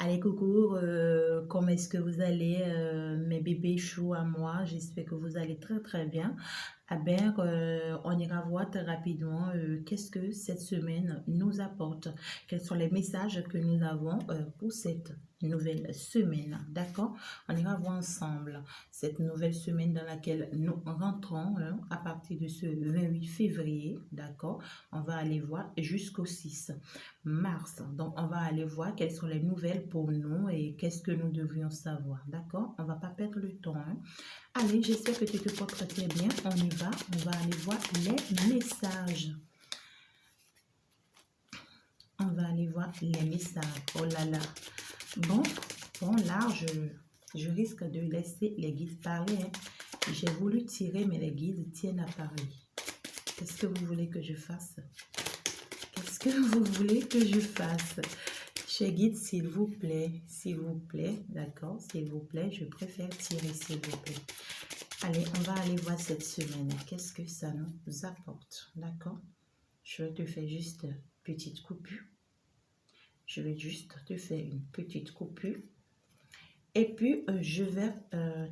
Allez, coucou, comment est-ce que vous allez, mes bébés choux à moi? J'espère que vous allez très très bien. Ah ben, on ira voir très rapidement qu'est-ce que cette semaine nous apporte. Quels sont les messages que nous avons pour cette nouvelle semaine. D'accord? On ira voir ensemble cette nouvelle semaine dans laquelle nous rentrons hein, à partir de ce 28 février. D'accord? On va aller voir jusqu'au 6 mars. Donc, on va aller voir quelles sont les nouvelles pour nous et qu'est-ce que nous devrions savoir. D'accord? On va pas perdre le temps. Hein. Allez, j'espère que tu te portes très bien. On y va. On va aller voir les messages. On va aller voir les messages. Oh là là. Bon, là, je risque de laisser les guides parler. Hein. J'ai voulu tirer, mais les guides tiennent à parler. Qu'est-ce que vous voulez que je fasse? Qu'est-ce que vous voulez que je fasse? Chez guide, s'il vous plaît, d'accord, s'il vous plaît, je préfère tirer, s'il vous plaît. Allez, on va aller voir cette semaine. Qu'est-ce que ça nous apporte, d'accord? Je te fais juste une petite coupure. Je vais juste te faire une petite coupure. Et puis, je vais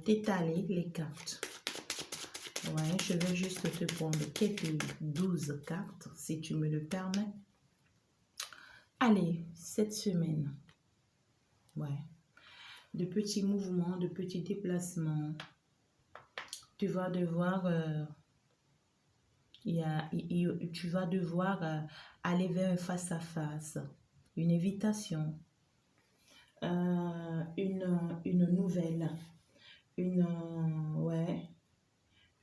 t'étaler les cartes. Ouais, je vais juste te prendre quelques 12 cartes, si tu me le permets. Allez, cette semaine, ouais, de petits mouvements, de petits déplacements. Tu vas devoir, tu vas devoir aller vers un face-à-face, une invitation, une nouvelle, ouais,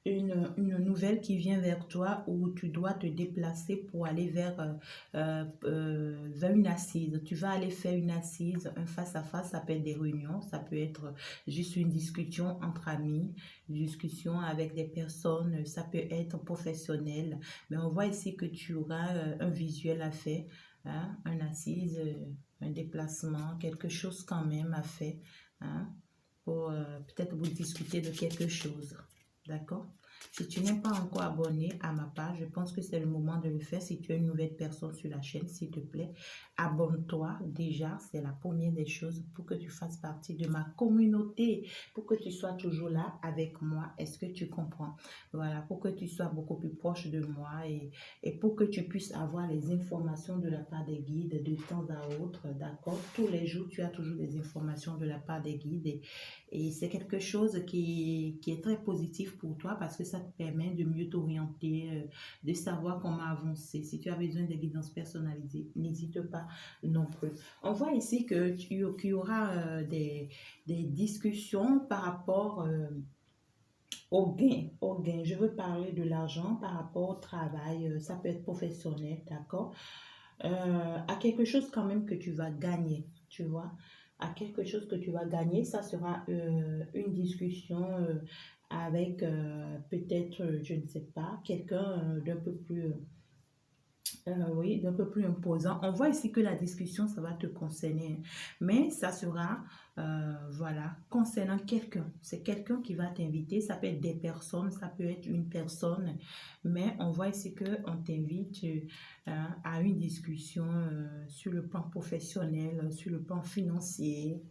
une nouvelle qui vient vers toi où tu dois te déplacer pour aller vers une assise. Tu vas aller faire une assise, un face-à-face, ça peut être des réunions, ça peut être juste une discussion entre amis, une discussion avec des personnes, ça peut être professionnel. Mais on voit ici que tu auras un visuel à faire, hein, une assise, un déplacement, quelque chose quand même à faire, hein, pour peut-être vous discuter de quelque chose. D'accord? Si tu n'es pas encore abonné à ma page, je pense que c'est le moment de le faire. Si tu es une nouvelle personne sur la chaîne, s'il te plaît, abonne-toi. Déjà, c'est la première des choses pour que tu fasses partie de ma communauté, pour que tu sois toujours là avec moi. Est-ce que tu comprends? Voilà, pour que tu sois beaucoup plus proche de moi et pour que tu puisses avoir les informations de la part des guides de temps à autre. D'accord? Tous les jours, tu as toujours des informations de la part des guides et c'est quelque chose qui est très positif pour toi parce que ça te permet de mieux t'orienter, de savoir comment avancer. Si tu as besoin de guidance personnalisée, n'hésite pas non plus. On voit ici qu'il y aura des discussions par rapport au gain, au gain. Je veux parler de l'argent par rapport au travail. Ça peut être professionnel, d'accord? À quelque chose quand même que tu vas gagner, tu vois, à quelque chose que tu vas gagner, ça sera une discussion avec peut-être, je ne sais pas, quelqu'un d'un peu plus oui, d'un peu plus imposant. On voit ici que la discussion, ça va te concerner, hein. Mais ça sera, voilà, concernant quelqu'un. C'est quelqu'un qui va t'inviter. Ça peut être des personnes, ça peut être une personne. Mais on voit ici qu'on t'invite à une discussion sur le plan professionnel, sur le plan financier.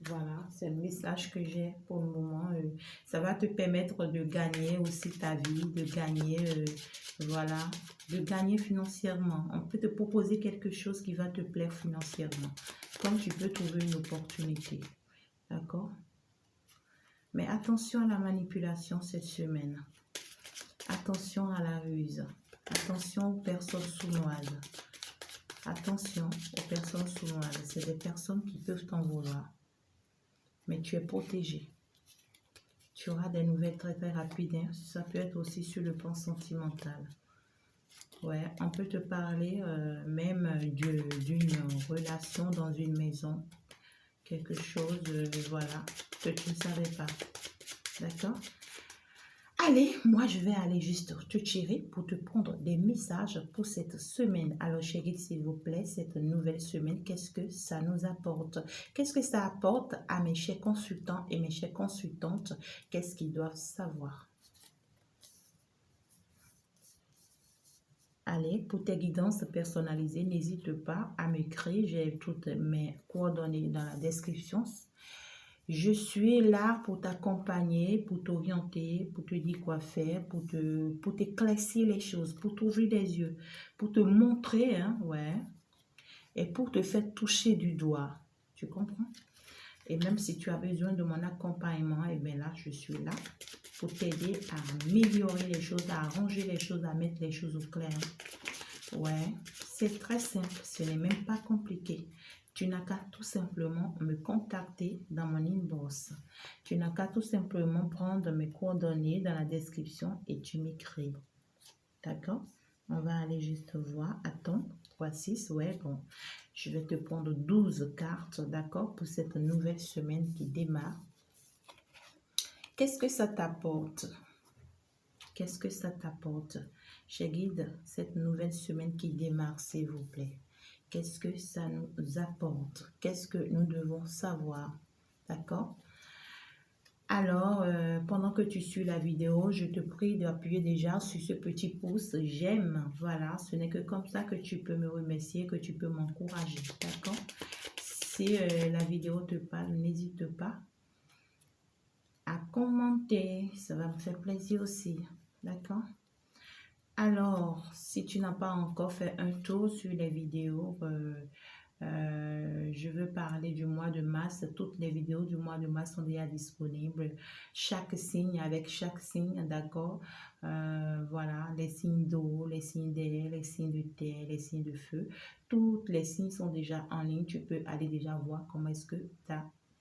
Voilà, c'est le message que j'ai pour le moment. Ça va te permettre de gagner aussi ta vie, de gagner, voilà, de gagner financièrement. On peut te proposer quelque chose qui va te plaire financièrement. Comme tu peux trouver une opportunité. D'accord? Mais attention à la manipulation cette semaine. Attention à la ruse. Attention aux personnes sournoises. Attention aux personnes sournoises. C'est des personnes qui peuvent t'en vouloir. Mais tu es protégé. Tu auras des nouvelles très très rapides. Hein. Ça peut être aussi sur le plan sentimental. Ouais, on peut te parler même d'une relation dans une maison. Quelque chose, voilà, que tu ne savais pas. D'accord? Allez, moi je vais aller juste te tirer pour te prendre des messages pour cette semaine. Alors chérie, s'il vous plaît, cette nouvelle semaine, qu'est-ce que ça nous apporte? Qu'est-ce que ça apporte à mes chers consultants et mes chères consultantes? Qu'est-ce qu'ils doivent savoir? Allez, pour tes guidances personnalisées, n'hésite pas à m'écrire. J'ai toutes mes coordonnées dans la description. Je suis là pour t'accompagner, pour t'orienter, pour te dire quoi faire, pour t'éclaircir les choses, pour t'ouvrir les yeux, pour te montrer, hein, ouais, et pour te faire toucher du doigt. Tu comprends? Et même si tu as besoin de mon accompagnement, et bien là, je suis là pour t'aider à améliorer les choses, à arranger les choses, à mettre les choses au clair. Ouais, c'est très simple, ce n'est même pas compliqué. Tu n'as qu'à tout simplement me contacter dans mon inbox. Tu n'as qu'à tout simplement prendre mes coordonnées dans la description et tu m'écris. D'accord? On va aller juste voir. Attends, 3, 6, ouais, bon. Je vais te prendre 12 cartes, d'accord, pour cette nouvelle semaine qui démarre. Qu'est-ce que ça t'apporte? Qu'est-ce que ça t'apporte? Je guide cette nouvelle semaine qui démarre, s'il vous plaît. Qu'est-ce que ça nous apporte? Qu'est-ce que nous devons savoir? D'accord? Alors, pendant que tu suis la vidéo, je te prie d'appuyer déjà sur ce petit pouce j'aime. Voilà, ce n'est que comme ça que tu peux me remercier, que tu peux m'encourager. D'accord? Si la vidéo te parle, n'hésite pas à commenter. Ça va me faire plaisir aussi. D'accord? Alors, si tu n'as pas encore fait un tour sur les vidéos, je veux parler du mois de mars. Toutes les vidéos du mois de mars sont déjà disponibles. Chaque signe, avec chaque signe, d'accord? Voilà, les signes d'eau, les signes d'air, les signes de terre, les signes de feu. Toutes les signes sont déjà en ligne. Tu peux aller déjà voir comment est-ce que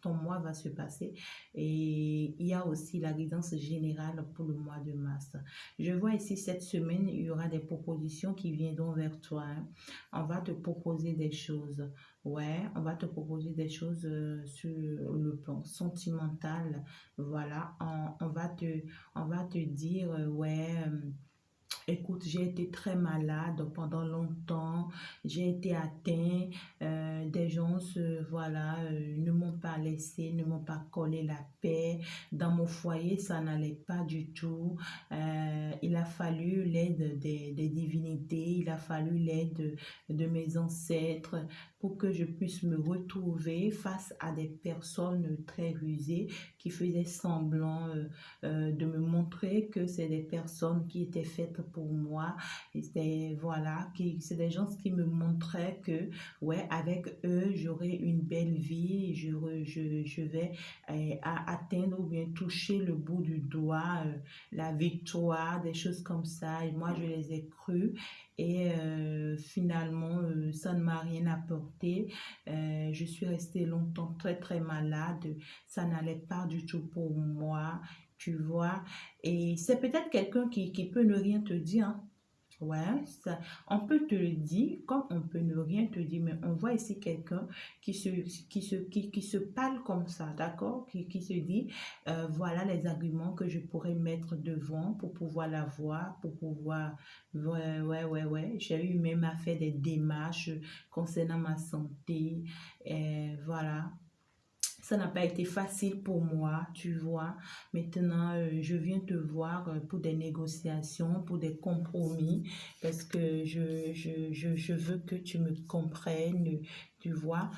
ton mois va se passer. Et il y a aussi la guidance générale pour le mois de mars. Je vois ici cette semaine, il y aura des propositions qui viendront vers toi. Hein. On va te proposer des choses. Ouais, on va te proposer des choses sur le plan sentimental. Voilà, on va te dire, ouais. Écoute, j'ai été très malade pendant longtemps, j'ai été atteint, des gens, voilà, ne m'ont pas laissé, ne m'ont pas collé la paix. Dans mon foyer, ça n'allait pas du tout. Il a fallu l'aide des divinités, il a fallu l'aide de mes ancêtres pour que je puisse me retrouver face à des personnes très rusées qui faisaient semblant de me montrer que c'est des personnes qui étaient faites pour moi. Et c'est, voilà, c'est des gens qui me montraient que, ouais, avec eux, j'aurai une belle vie, je vais atteindre ou bien toucher le bout du doigt, la victoire, des choses comme ça. Et moi, je les ai crues. Et finalement, ça ne m'a rien apporté. Je suis restée longtemps très, très malade. Ça n'allait pas du tout pour moi. Tu vois, et c'est peut-être quelqu'un qui peut ne rien te dire. Hein. Ouais, ça, on peut te le dire comme on peut ne rien te dire, mais on voit ici quelqu'un qui se parle comme ça, d'accord? Qui se dit, voilà les arguments que je pourrais mettre devant pour pouvoir la voir, pour pouvoir, ouais, j'ai eu même à faire des démarches concernant ma santé, et voilà. Ça n'a pas été facile pour moi, tu vois. Maintenant, je viens te voir pour des négociations, pour des compromis, parce que je veux que tu me comprennes, tu vois.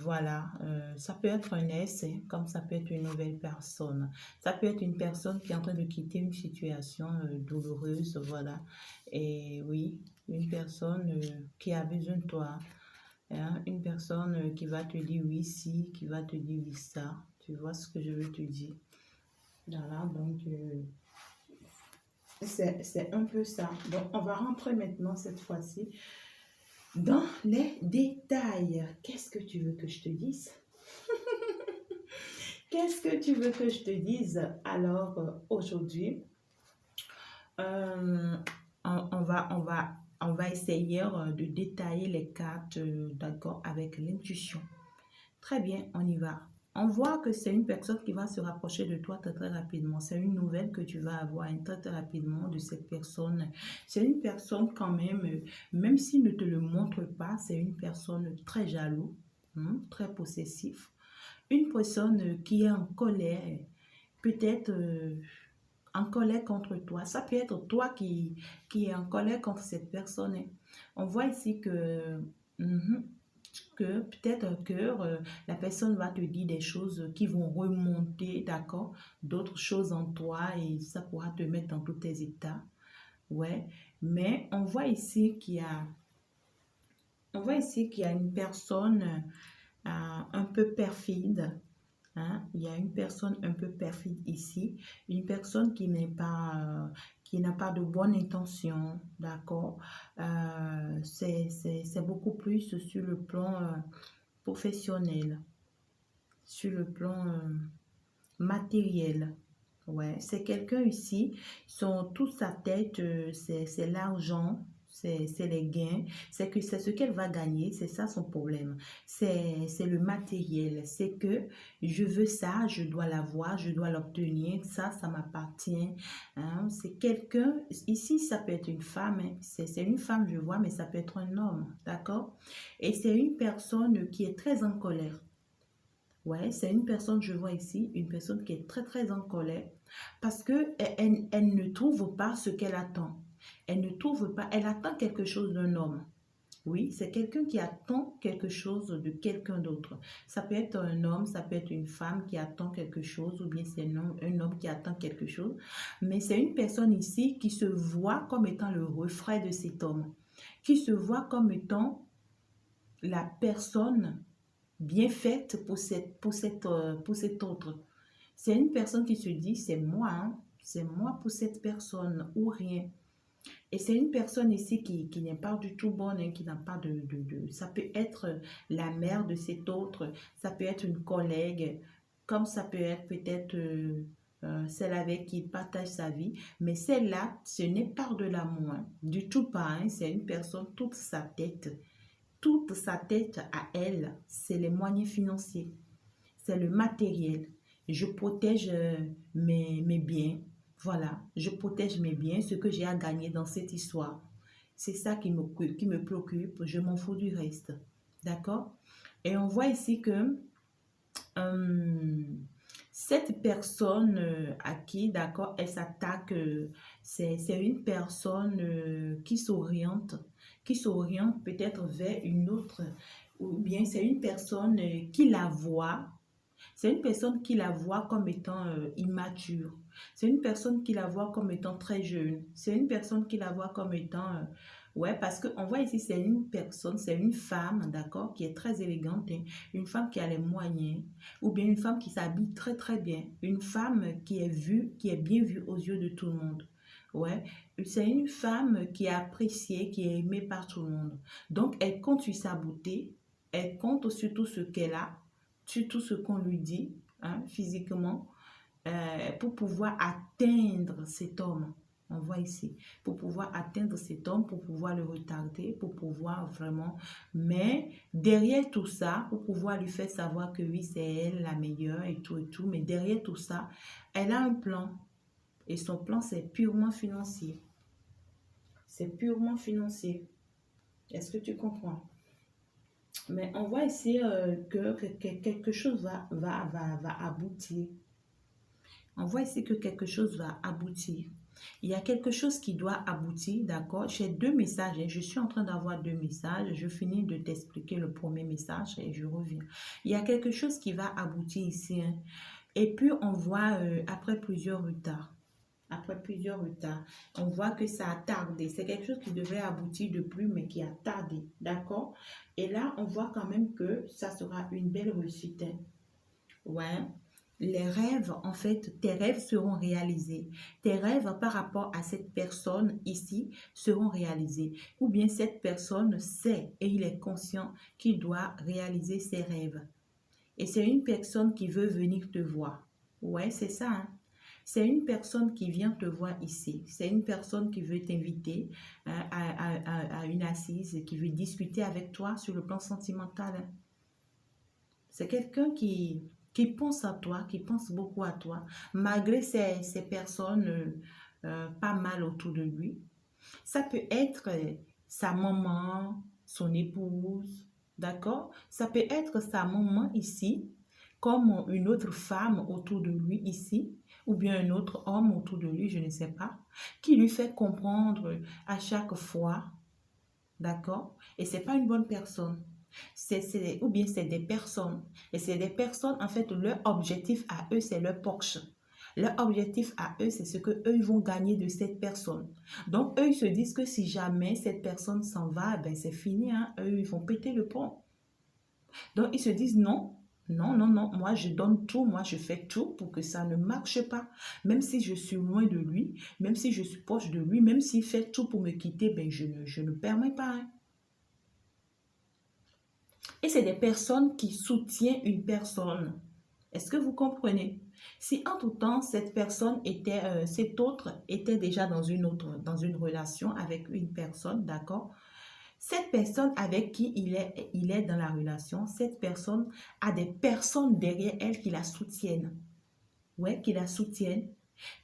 Voilà, ça peut être un ex, hein, comme ça peut être une nouvelle personne. Ça peut être une personne qui est en train de quitter une situation douloureuse, voilà. Et oui, une personne qui a besoin de toi. Hein, une personne qui va te dire oui, si, qui va te dire oui, ça. Tu vois ce que je veux te dire. Voilà, donc c'est un peu ça. Donc, on va rentrer maintenant, cette fois-ci, dans les détails. Qu'est-ce que tu veux que je te dise? Qu'est-ce que tu veux que je te dise? Alors, aujourd'hui, on va essayer de détailler les cartes, d'accord, avec l'intuition. Très bien, on y va. On voit que c'est une personne qui va se rapprocher de toi très, très rapidement. C'est une nouvelle que tu vas avoir très, très rapidement de cette personne. C'est une personne quand même s'il ne te le montre pas, c'est une personne très jaloux, très possessif. Une personne qui est en colère, peut-être en colère contre toi. Ça peut être toi qui est en colère contre cette personne, hein. On voit ici mhm, que peut-être que la personne va te dire des choses qui vont remonter, d'accord, d'autres choses en toi et ça pourra te mettre dans tous tes états. Ouais, mais on voit ici qu'il y a une personne un peu perfide. Hein. Il y a une personne un peu perfide ici, une personne qui n'a pas de bonne intention, d'accord? C'est beaucoup plus sur le plan professionnel, sur le plan matériel. Ouais, c'est quelqu'un ici, toute sa tête, c'est l'argent, c'est les gains, c'est ce qu'elle va gagner, c'est ça son problème. C'est le matériel, c'est que je veux ça, je dois l'avoir, je dois l'obtenir, ça m'appartient. Hein. C'est quelqu'un, ici ça peut être une femme, hein, c'est une femme je vois, mais ça peut être un homme, d'accord? Et c'est une personne qui est très en colère. Ouais, c'est une personne, je vois ici, une personne qui est très très en colère parce que elle ne trouve pas ce qu'elle attend. Elle ne trouve pas, elle attend quelque chose d'un homme. Oui, c'est quelqu'un qui attend quelque chose de quelqu'un d'autre. Ça peut être un homme, ça peut être une femme qui attend quelque chose ou bien c'est un homme qui attend quelque chose. Mais c'est une personne ici qui se voit comme étant le reflet de cet homme, qui se voit comme étant la personne bien faite pour cet autre. C'est une personne qui se dit, c'est moi, hein, c'est moi pour cette personne ou rien. Et c'est une personne ici qui n'est pas du tout bonne, hein, qui n'a pas Ça peut être la mère de cet autre, ça peut être une collègue, comme ça peut être peut-être celle avec qui il partage sa vie. Mais celle-là, ce n'est pas de l'amour, hein, du tout pas. Hein, c'est une personne, toute sa tête à elle, c'est les moyens financiers, c'est le matériel. Je protège mes biens. Voilà, je protège mes biens, ce que j'ai à gagner dans cette histoire. C'est ça qui me préoccupe. Je m'en fous du reste. D'accord? Et on voit ici que euh, cette personne à qui, d'accord, elle s'attaque, c'est une personne qui s'oriente peut-être vers une autre, ou bien c'est une personne qui la voit, c'est une personne qui la voit comme étant immature, c'est une personne qui la voit comme étant très jeune, c'est une personne qui la voit comme étant ouais, parce qu'on voit ici, c'est une personne, c'est une femme, d'accord, qui est très élégante, hein, une femme qui a les moyens, ou bien une femme qui s'habille très très bien, une femme qui est vue, qui est bien vue aux yeux de tout le monde. Ouais, c'est une femme qui est appréciée, qui est aimée par tout le monde. Donc, elle compte sur sa beauté, elle compte sur tout ce qu'elle a, sur tout ce qu'on lui dit, hein, physiquement, pour pouvoir atteindre cet homme. On voit ici, pour pouvoir atteindre cet homme, pour pouvoir le retarder, pour pouvoir vraiment... Mais derrière tout ça, pour pouvoir lui faire savoir que oui, c'est elle la meilleure et tout, mais derrière tout ça, elle a un plan. Et son plan, c'est purement financier. C'est purement financier. Est-ce que tu comprends? Mais on voit ici que quelque chose va aboutir. On voit ici que quelque chose va aboutir. Il y a quelque chose qui doit aboutir, d'accord? J'ai deux messages, hein. Je suis en train d'avoir deux messages. Je finis de t'expliquer le premier message et je reviens. Il y a quelque chose qui va aboutir ici, hein. Et puis, on voit après plusieurs retards. Après plusieurs retards, on voit que ça a tardé. C'est quelque chose qui devait aboutir de plus, mais qui a tardé, d'accord? Et là, on voit quand même que ça sera une belle réussite, hein. Ouais. Les rêves, en fait, tes rêves seront réalisés. Tes rêves par rapport à cette personne ici seront réalisés. Ou bien cette personne sait et il est conscient qu'il doit réaliser ses rêves. Et c'est une personne qui veut venir te voir. Ouais, c'est ça, hein. C'est une personne qui vient te voir ici. C'est une personne qui veut t'inviter hein, à une assise, qui veut discuter avec toi sur le plan sentimental, hein. C'est quelqu'un qui pense à toi, qui pense beaucoup à toi, malgré ces personnes pas mal autour de lui. Ça peut être sa maman, son épouse, d'accord? Ça peut être sa maman ici comme une autre femme autour de lui ici, ou bien un autre homme autour de lui, je ne sais pas, qui lui fait comprendre à chaque fois, d'accord? Et c'est pas une bonne personne. Ou bien c'est des personnes. Et c'est des personnes, en fait, leur objectif à eux, c'est leur Porsche. Leur objectif à eux, c'est ce que eux ils vont gagner de cette personne. Donc, eux, ils se disent que si jamais cette personne s'en va, ben c'est fini, hein. Eux, ils vont péter le pont. Donc, ils se disent non, non, non, non, moi, je donne tout, moi, je fais tout pour que ça ne marche pas. Même si je suis loin de lui, même si je suis proche de lui, même s'il fait tout pour me quitter, ben, je ne permets pas, hein. Et c'est des personnes qui soutiennent une personne. Est-ce que vous comprenez? Si entre-temps, cette personne était, cet autre était déjà dans une relation avec une personne, d'accord? Cette personne avec qui il est dans la relation, cette personne a des personnes derrière elle qui la soutiennent. Ouais, qui la soutiennent.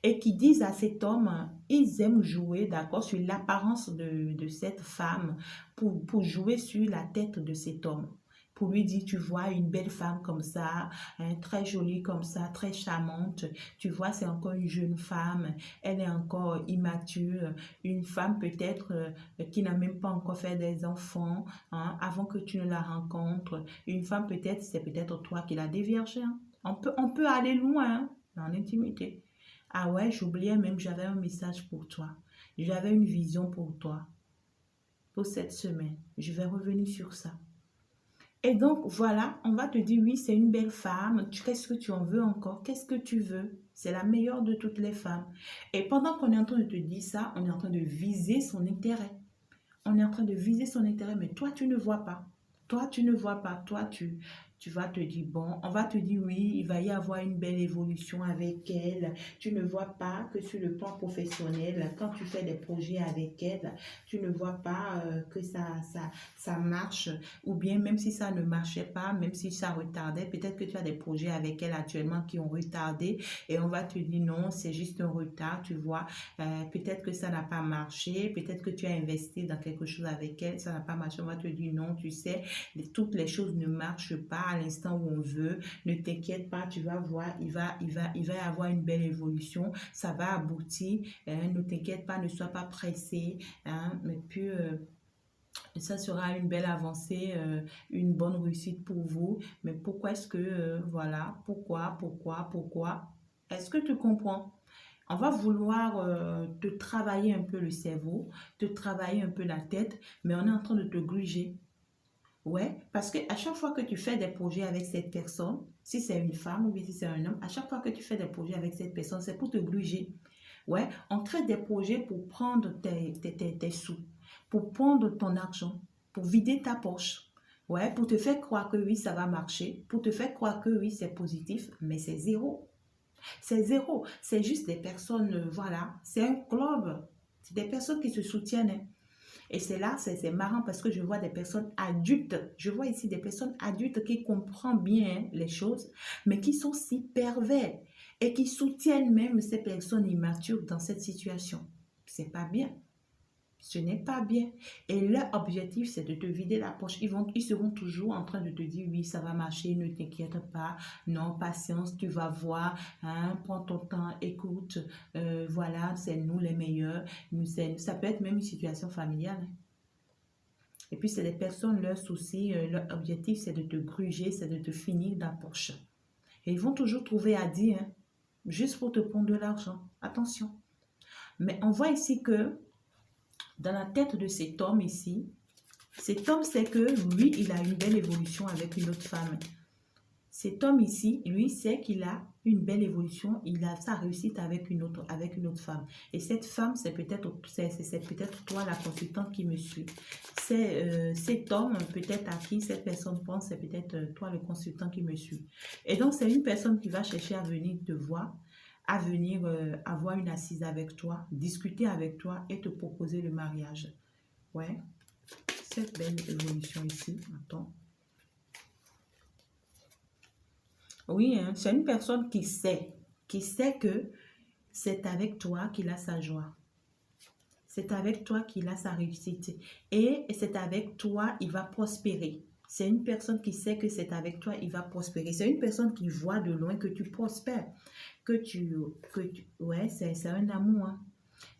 Et qui disent à cet homme, ils aiment jouer, d'accord, sur l'apparence de cette femme pour jouer sur la tête de cet homme. Pour lui dire, tu vois, une belle femme comme ça, hein, très jolie comme ça, très charmante. Tu vois, c'est encore une jeune femme, elle est encore immature. Une femme peut-être qui n'a même pas encore fait des enfants, hein, avant que tu ne la rencontres. Une femme peut-être, c'est peut-être toi qui l'as déviergée, hein. On peut aller loin, hein, dans l'intimité. Ah ouais, j'oubliais même, j'avais un message pour toi. J'avais une vision pour toi, pour cette semaine. Je vais revenir sur ça. Et donc, voilà, on va te dire, oui, c'est une belle femme. Qu'est-ce que tu en veux encore? Qu'est-ce que tu veux? C'est la meilleure de toutes les femmes. Et pendant qu'on est en train de te dire ça, on est en train de viser son intérêt. On est en train de viser son intérêt, mais toi, tu ne vois pas. Toi, tu ne vois pas. Toi, tu vas te dire, bon, on va te dire, oui, il va y avoir une belle évolution avec elle. Tu ne vois pas que sur le plan professionnel, quand tu fais des projets avec elle, tu ne vois pas que ça marche. Ou bien, même si ça ne marchait pas, même si ça retardait, peut-être que tu as des projets avec elle actuellement qui ont retardé et on va te dire, non, c'est juste un retard, tu vois. Peut-être que ça n'a pas marché, peut-être que tu as investi dans quelque chose avec elle, ça n'a pas marché, on va te dire non, tu sais, toutes les choses ne marchent pas à l'instant où on veut, ne t'inquiète pas, tu vas voir, il va y avoir une belle évolution, ça va aboutir, ne t'inquiète pas, ne sois pas pressé, hein, mais puis ça sera une belle avancée, une bonne réussite pour vous, mais pourquoi est-ce que, voilà, pourquoi, est-ce que tu comprends? On va vouloir te travailler un peu le cerveau, te travailler un peu la tête, mais on est en train de te gruger. Ouais, parce que à chaque fois que tu fais des projets avec cette personne, si c'est une femme ou bien si c'est un homme, à chaque fois que tu fais des projets avec cette personne, c'est pour te gruger. Ouais, on crée des projets pour prendre tes sous, pour prendre ton argent, pour vider ta poche. Ouais, pour te faire croire que oui, ça va marcher, pour te faire croire que oui, c'est positif, mais c'est zéro. C'est zéro. C'est juste des personnes, voilà, c'est un club. C'est des personnes qui se soutiennent, hein. Et c'est là, c'est marrant parce que je vois des personnes adultes. Je vois ici des personnes adultes qui comprennent bien les choses, mais qui sont si pervers et qui soutiennent même ces personnes immatures dans cette situation. C'est pas bien. Ce n'est pas bien. Et leur objectif, c'est de te vider la poche. Ils seront toujours en train de te dire, oui, ça va marcher, ne t'inquiète pas. Non, patience, tu vas voir. Hein, prends ton temps, écoute. Voilà, c'est nous les meilleurs. Ça peut être même une situation familiale, hein. Et puis, c'est des personnes, leur souci, leur objectif, c'est de te gruger, c'est de te finir dans la poche. Et ils vont toujours trouver à dire, hein, juste pour te prendre de l'argent. Attention. Mais on voit ici que dans la tête de cet homme ici, cet homme sait que lui, il a une belle évolution avec une autre femme. Cet homme ici, lui, sait qu'il a une belle évolution, il a sa réussite avec une autre femme. Et cette femme, c'est peut-être toi, la consultante qui me suit. C'est cet homme, peut-être à qui cette personne pense, c'est peut-être toi, le consultant qui me suit. Et donc, c'est une personne qui va chercher à venir te voir, à venir avoir une assise avec toi, discuter avec toi et te proposer le mariage. Ouais, cette belle évolution ici, attends. Oui, hein, c'est une personne qui sait que c'est avec toi qu'il a sa joie. C'est avec toi qu'il a sa réussite. Et c'est avec toi il va prospérer. C'est une personne qui sait que c'est avec toi, il va prospérer. C'est une personne qui voit de loin que tu prospères, ouais, c'est un amour, hein.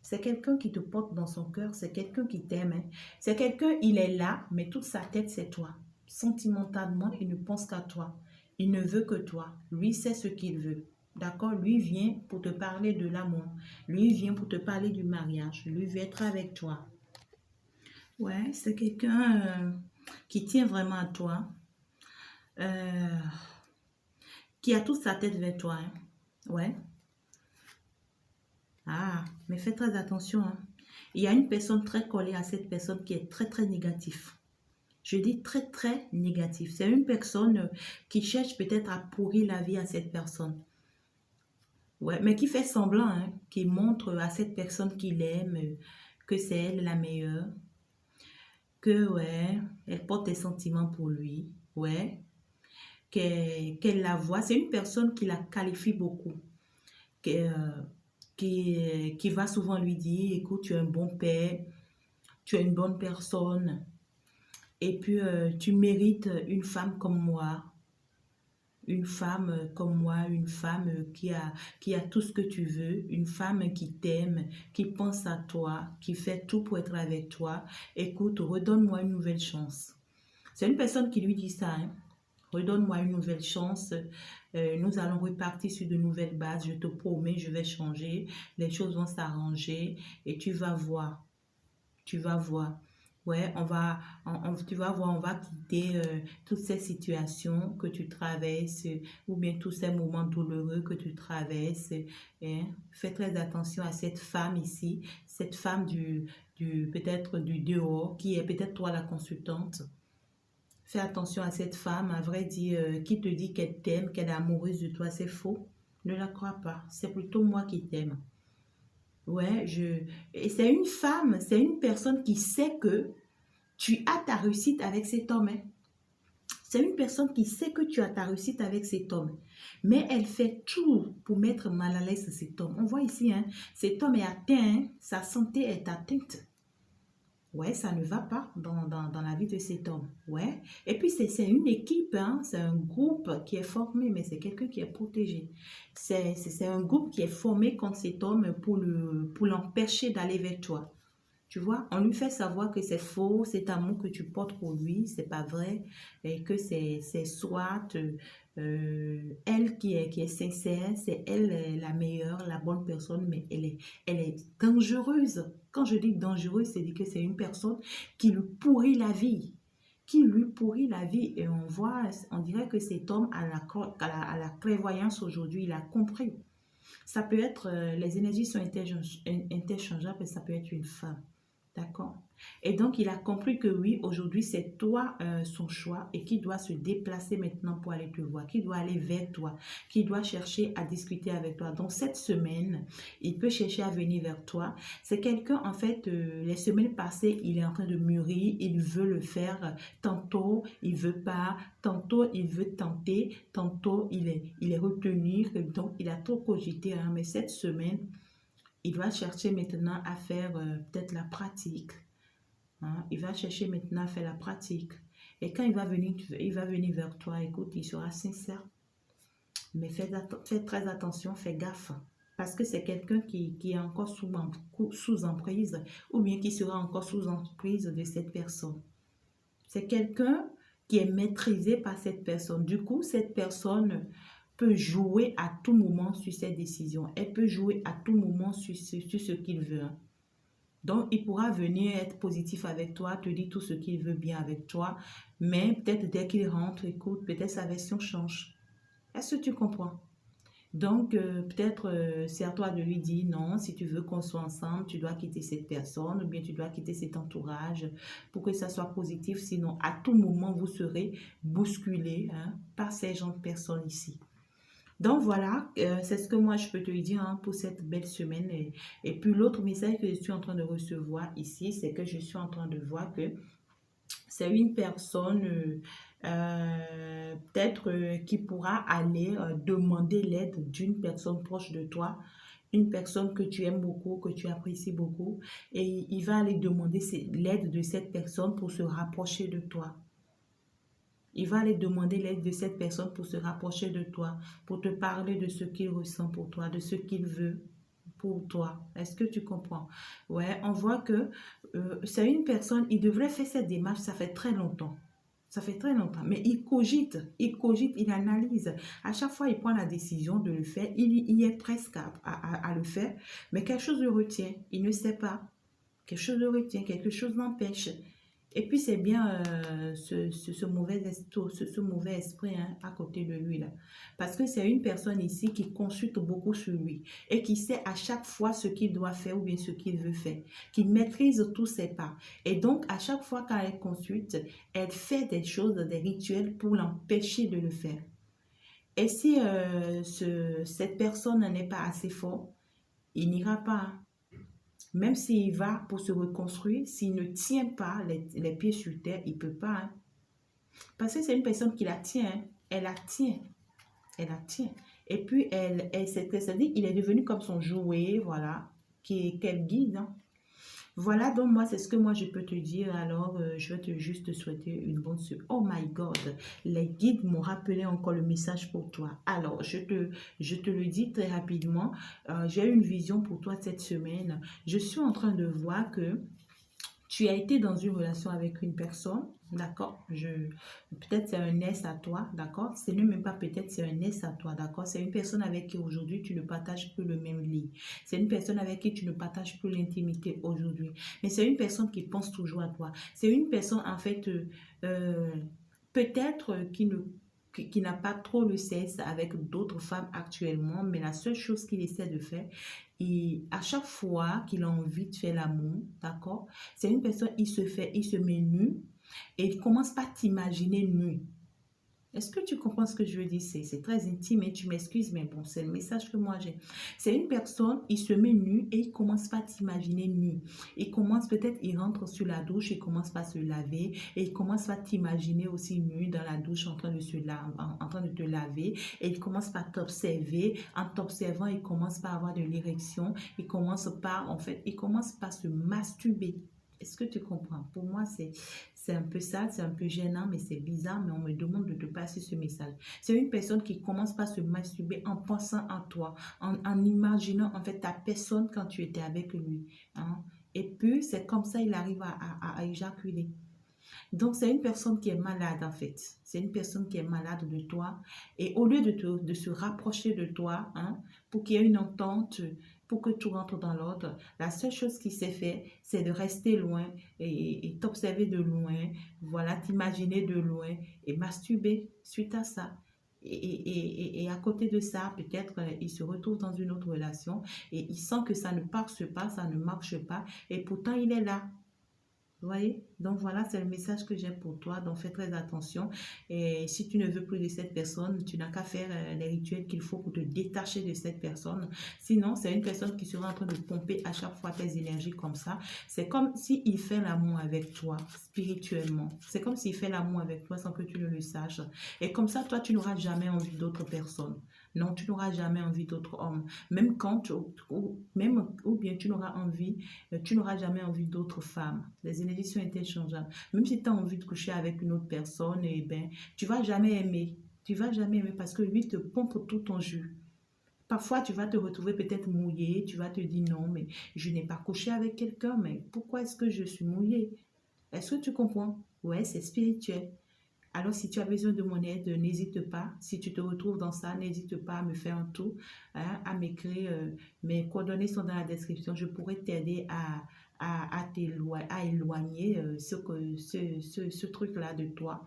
C'est quelqu'un qui te porte dans son cœur, c'est quelqu'un qui t'aime, hein. C'est quelqu'un, il est là, mais toute sa tête, c'est toi. Sentimentalement, il ne pense qu'à toi. Il ne veut que toi. Lui sait ce qu'il veut. D'accord? Lui vient pour te parler de l'amour. Lui vient pour te parler du mariage. Lui veut être avec toi. Ouais, c'est quelqu'un qui tient vraiment à toi, euh, qui a toute sa tête vers toi, hein. Ouais. Ah, mais fais très attention, hein. Il y a une personne très collée à cette personne qui est très, très négative. Je dis très, très négatif. C'est une personne qui cherche peut-être à pourrir la vie à cette personne. Ouais, mais qui fait semblant, hein, qui montre à cette personne qu'il aime, que c'est elle la meilleure, que, ouais, elle porte des sentiments pour lui, ouais, qu'elle la voit. C'est une personne qui la qualifie beaucoup, qui, qui va souvent lui dire, écoute, tu es un bon père, tu es une bonne personne, et puis tu mérites une femme comme moi. Une femme comme moi, une femme qui a tout ce que tu veux, une femme qui t'aime, qui pense à toi, qui fait tout pour être avec toi. Écoute, redonne-moi une nouvelle chance. C'est une personne qui lui dit ça, hein. Redonne-moi une nouvelle chance. Nous allons repartir sur de nouvelles bases. Je te promets, je vais changer. Les choses vont s'arranger et tu vas voir. Tu vas voir. Ouais, tu vas voir, on va quitter toutes ces situations que tu traverses ou bien tous ces moments douloureux que tu traverses. Hein. Fais très attention à cette femme ici, cette femme peut-être du dehors, qui est peut-être toi la consultante. Fais attention à cette femme, à vrai dire, qui te dit qu'elle t'aime, qu'elle est amoureuse de toi, c'est faux. Ne la crois pas, c'est plutôt moi qui t'aime. Ouais, et c'est une femme, c'est une personne qui sait que tu as ta réussite avec cet homme, hein. C'est une personne qui sait que tu as ta réussite avec cet homme. Mais elle fait tout pour mettre mal à l'aise cet homme. On voit ici, hein, cet homme est atteint, hein, sa santé est atteinte. Ouais, ça ne va pas dans la vie de cet homme. Ouais. Et puis, c'est une équipe, hein, c'est un groupe qui est formé, mais c'est quelqu'un qui est protégé. C'est un groupe qui est formé contre cet homme pour l'empêcher d'aller vers toi. Tu vois, on lui fait savoir que c'est faux, cet amour que tu portes pour lui, c'est pas vrai, et que c'est soit elle qui est sincère, c'est elle la meilleure, la bonne personne, mais elle est dangereuse. Quand je dis dangereuse, c'est dire que c'est une personne qui lui pourrit la vie, qui lui pourrit la vie. Et on voit, on dirait que cet homme à la prévoyance aujourd'hui, il a compris. Ça peut être, les énergies sont interchangeables, ça peut être une femme. D'accord. Et donc, il a compris que oui, aujourd'hui, c'est toi son choix et qui doit se déplacer maintenant pour aller te voir, qui doit aller vers toi, qui doit chercher à discuter avec toi. Donc, cette semaine, il peut chercher à venir vers toi. C'est quelqu'un, en fait, les semaines passées, il est en train de mûrir, il veut le faire. Tantôt, il veut pas. Tantôt, il veut tenter. Tantôt, il est retenu. Donc, il a trop cogité. Hein, mais cette semaine, il va chercher maintenant à faire peut-être la pratique. Hein. Il va chercher maintenant à faire la pratique. Et quand il va venir vers toi, écoute, il sera sincère. Mais fais très attention, fais gaffe. Parce que c'est quelqu'un qui est encore sous emprise ou bien qui sera encore sous emprise de cette personne. C'est quelqu'un qui est maîtrisé par cette personne. Du coup, cette personne peut jouer à tout moment sur ses décisions. Elle peut jouer à tout moment sur ce qu'il veut. Donc, il pourra venir être positif avec toi, te dire tout ce qu'il veut bien avec toi, mais peut-être dès qu'il rentre, écoute, peut-être sa version change. Est-ce que tu comprends? Donc, peut-être c'est à toi de lui dire non, si tu veux qu'on soit ensemble, tu dois quitter cette personne ou bien tu dois quitter cet entourage pour que ça soit positif. Sinon, à tout moment, vous serez bousculé, hein, par ces gens de personnes ici. Donc voilà, c'est ce que moi je peux te dire, hein, pour cette belle semaine. Et puis l'autre message que je suis en train de recevoir ici, c'est que je suis en train de voir que c'est une personne peut-être qui pourra aller demander l'aide d'une personne proche de toi, une personne que tu aimes beaucoup, que tu apprécies beaucoup, et il va aller demander l'aide de cette personne pour se rapprocher de toi. Il va aller demander l'aide de cette personne pour se rapprocher de toi, pour te parler de ce qu'il ressent pour toi, de ce qu'il veut pour toi. Est-ce que tu comprends? Ouais, on voit que c'est une personne, il devrait faire cette démarche, ça fait très longtemps. Ça fait très longtemps, mais il analyse. À chaque fois, il prend la décision de le faire. Il est presque à le faire, mais quelque chose le retient. Il ne sait pas. Quelque chose le retient, quelque chose l'empêche. Et puis, c'est bien ce mauvais esprit hein, à côté de lui, là. Parce que c'est une personne ici qui consulte beaucoup sur lui et qui sait à chaque fois ce qu'il doit faire ou bien ce qu'il veut faire, qui maîtrise tous ses pas. Et donc, à chaque fois qu'elle consulte, elle fait des choses, des rituels pour l'empêcher de le faire. Et si cette personne n'est pas assez forte, il n'ira pas. Même s'il va pour se reconstruire, s'il ne tient pas les pieds sur terre, il ne peut pas. Hein. Parce que c'est une personne qui la tient. Hein. Elle la tient. Elle la tient. Et puis, c'est-à-dire il est devenu comme son jouet, voilà, qu'elle guide. Hein. Voilà, donc moi, c'est ce que moi, je peux te dire. Alors, je vais juste te souhaiter une bonne semaine. Oh my God, les guides m'ont rappelé encore le message pour toi. Alors, je te le dis très rapidement. J'ai une vision pour toi cette semaine. Je suis en train de voir que tu as été dans une relation avec une personne, d'accord? Peut-être c'est un ex à toi, d'accord? C'est même pas peut-être, c'est un ex à toi, d'accord? C'est une personne avec qui aujourd'hui tu ne partages plus le même lit. C'est une personne avec qui tu ne partages plus l'intimité aujourd'hui. Mais c'est une personne qui pense toujours à toi. C'est une personne, en fait, peut-être qui n'a pas trop le sexe avec d'autres femmes actuellement, mais la seule chose qu'il essaie de faire, et à chaque fois qu'il a envie de faire l'amour, d'accord, c'est une personne, il se met nu et il commence pas à t'imaginer nu. Est-ce que tu comprends ce que je veux dire? C'est très intime et tu m'excuses, mais bon, c'est le message que moi j'ai. C'est une personne, il se met nu et il commence pas à t'imaginer nu. Il commence peut-être, il rentre sur la douche, il commence pas à se laver et il commence pas à t'imaginer aussi nu dans la douche en train de en train de te laver et il commence pas à t'observer. En t'observant, il commence pas à avoir de l'érection. Il commence pas, en fait, il commence pas à se masturber. Est-ce que tu comprends? Pour moi, c'est un peu ça, c'est un peu gênant, mais c'est bizarre, mais on me demande de te passer ce message. C'est une personne qui commence par se masturber en pensant à toi, en imaginant en fait ta personne quand tu étais avec lui. Hein. Et puis, c'est comme ça il arrive à éjaculer. Donc, c'est une personne qui est malade, en fait. C'est une personne qui est malade de toi. Et au lieu de se rapprocher de toi, hein, pour qu'il y ait une entente, pour que tout rentre dans l'ordre, la seule chose qui s'est fait, c'est de rester loin et t'observer de loin, voilà, t'imaginer de loin et masturber suite à ça. Et à côté de ça, peut-être il se retrouve dans une autre relation et il sent que ça ne passe pas, ça ne marche pas, et pourtant il est là. Vous voyez? Donc voilà, c'est le message que j'ai pour toi. Donc fais très attention. Et si tu ne veux plus de cette personne, tu n'as qu'à faire les rituels qu'il faut pour te détacher de cette personne. Sinon, c'est une personne qui sera en train de pomper à chaque fois tes énergies comme ça. C'est comme s'il fait l'amour avec toi spirituellement. C'est comme s'il fait l'amour avec toi sans que tu ne le saches. Et comme ça, toi, tu n'auras jamais envie d'autres personnes. Non, tu n'auras jamais envie d'autres hommes. Même quand, ou bien tu n'auras jamais envie d'autres femmes. Les énergies sont interchangeables. Même si tu as envie de coucher avec une autre personne, eh ben, tu vas jamais aimer. Tu vas jamais aimer parce que lui te pompe tout ton jus. Parfois, tu vas te retrouver peut-être mouillé. Tu vas te dire non, mais je n'ai pas couché avec quelqu'un, mais pourquoi est-ce que je suis mouillée? Est-ce que tu comprends? Ouais, c'est spirituel. Alors, si tu as besoin de mon aide, n'hésite pas. Si tu te retrouves dans ça, n'hésite pas à me faire un tour, hein, à m'écrire. Mes coordonnées sont dans la description. Je pourrais t'aider à éloigner ce truc-là de toi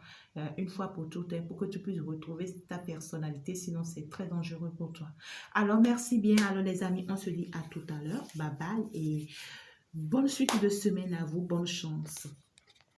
une fois pour toutes, hein, pour que tu puisses retrouver ta personnalité. Sinon, c'est très dangereux pour toi. Alors, merci bien. Alors, les amis, on se dit à tout à l'heure. Bye bye et bonne suite de semaine à vous. Bonne chance.